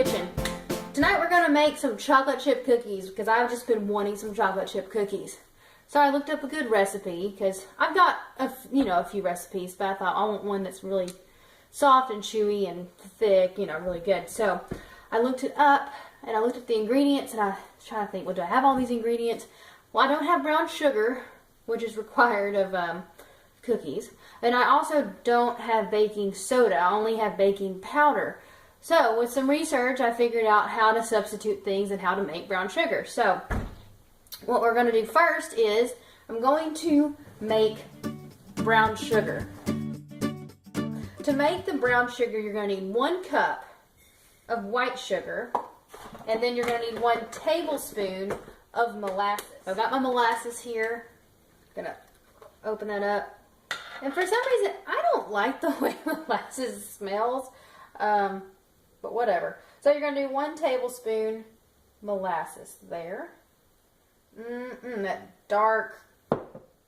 kitchen. Tonight we're gonna make some chocolate chip cookies because I've just been wanting some chocolate chip cookies. So I looked up a good recipe because I've got a few recipes, but I thought I want one that's really soft and chewy and thick, really good. So I looked it up and I looked at the ingredients and I was trying to think, well, do I have all these ingredients? Well, I don't have brown sugar, which is required of cookies. And I also don't have baking soda. I only have baking powder. So with some research, I figured out how to substitute things and how to make brown sugar. So what we're going to do first is I'm going to make brown sugar. To make the brown sugar, you're going to need 1 cup of white sugar, and then you're going to need 1 tablespoon of molasses. I've got my molasses here. I'm going to open that up. And for some reason, I don't like the way molasses smells, but whatever. So you're going to do 1 tablespoon molasses there. That dark,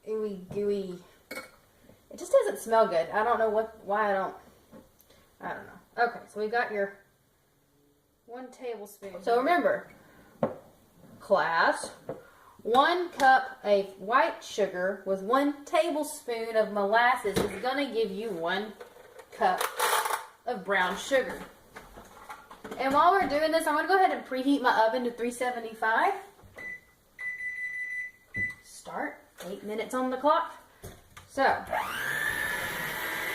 ooey gooey. It just doesn't smell good. I don't know why I don't know. Okay, so we got your 1 tablespoon. So remember, class, 1 cup of white sugar with 1 tablespoon of molasses is going to give you 1 cup of brown sugar. And while we're doing this, I'm going to go ahead and preheat my oven to 375. Start. 8 minutes on the clock. So,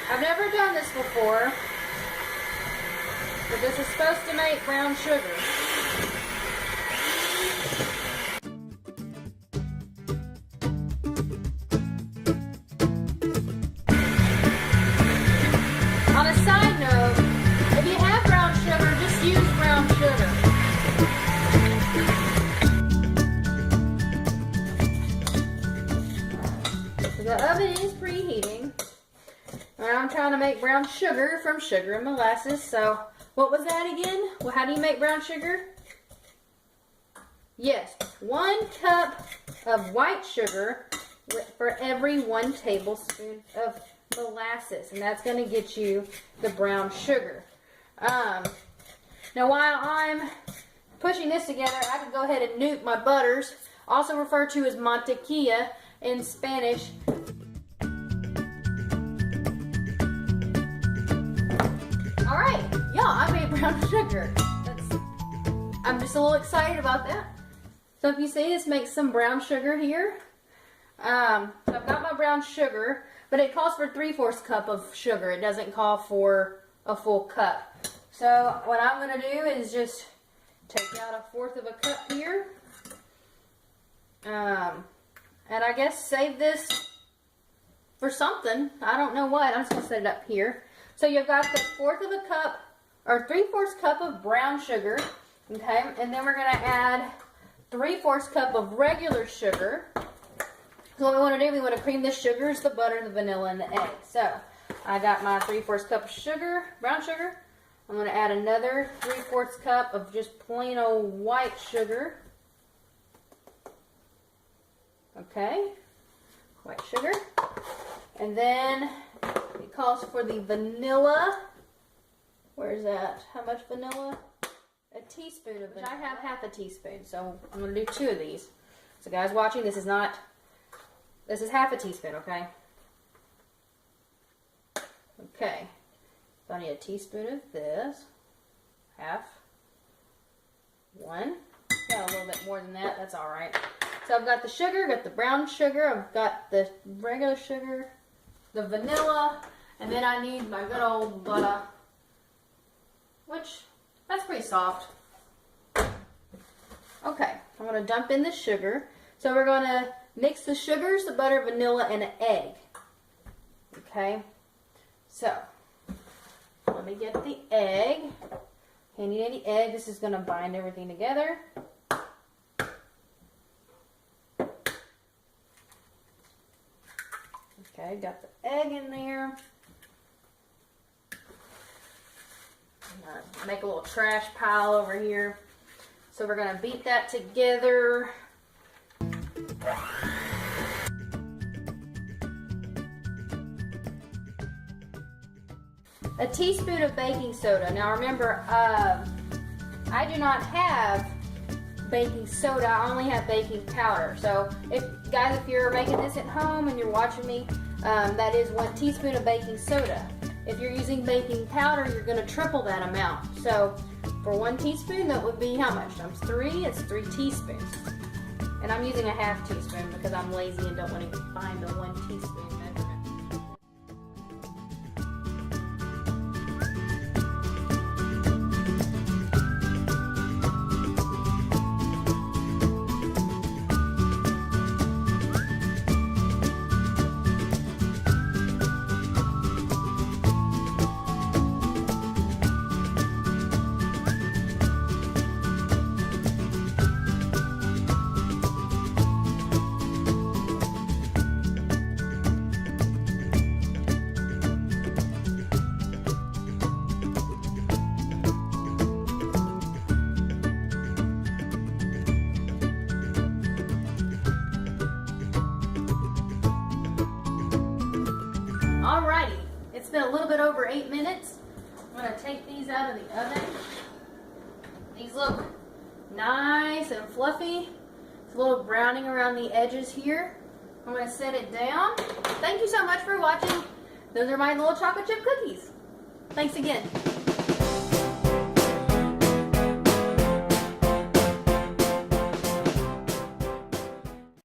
I've never done this before, but this is supposed to make brown sugar. On a side note, if you have brown sugar, just use brown sugar. So the oven is preheating. And I'm trying to make brown sugar from sugar and molasses. So what was that again? Well, how do you make brown sugar? Yes, 1 cup of white sugar for every 1 tablespoon of molasses, and that's going to get you the brown sugar. Now while I'm pushing this together, I can go ahead and nuke my butters, also referred to as mantequilla in Spanish. Alright, yeah, I made brown sugar. I'm just a little excited about that. So if you see, this makes some brown sugar here. So I've got my brown sugar, but it calls for 3/4 cup of sugar. It doesn't call for a full cup. So what I'm going to do is just take out 1/4 of a cup here. And I guess save this for something. I don't know what. I'm just going to set it up here. So you've got the 1/4 of a cup, or 3/4 cup of brown sugar. Okay, and then we're going to add 3/4 cup of regular sugar. So what we want to do, we want to cream this sugar, the butter, the vanilla, and the egg. So I got my 3/4 cup of sugar, brown sugar. I'm going to add another 3/4 cup of just plain old white sugar. Okay, white sugar. And then it calls for the vanilla. Where's that? How much vanilla? A teaspoon of vanilla. I have 1/2 teaspoon, so I'm going to do 2 of these. So guys watching, this is 1/2 teaspoon, okay? Okay. So I need a teaspoon of this. 1/2. 1. Got a little bit more than that. That's alright. So I've got the sugar, got the brown sugar, I've got the regular sugar, the vanilla, and then I need my good old butter, which, that's pretty soft. Okay, I'm going to dump in the sugar. So we're going to mix the sugars, the butter, vanilla, and an egg. Okay, so let me get the egg. Handy dandy egg. This is going to bind everything together. Okay, got the egg in there. I'm going to make a little trash pile over here. So we're going to beat that together. A teaspoon of baking soda. Now remember, I do not have baking soda, I only have baking powder. So if you're making this at home and you're watching me, that is 1 teaspoon of baking soda. If you're using baking powder, you're going to triple that amount. So for 1 teaspoon, that would be how much? Times 3, it's 3 teaspoons. And I'm using a half teaspoon because I'm lazy and don't want to find the 1 teaspoon measurement. Alrighty, it's been a little bit over 8 minutes. I'm going to take these out of the oven. These look nice and fluffy. It's a little browning around the edges here. I'm going to set it down. Thank you so much for watching. Those are my little chocolate chip cookies. Thanks again.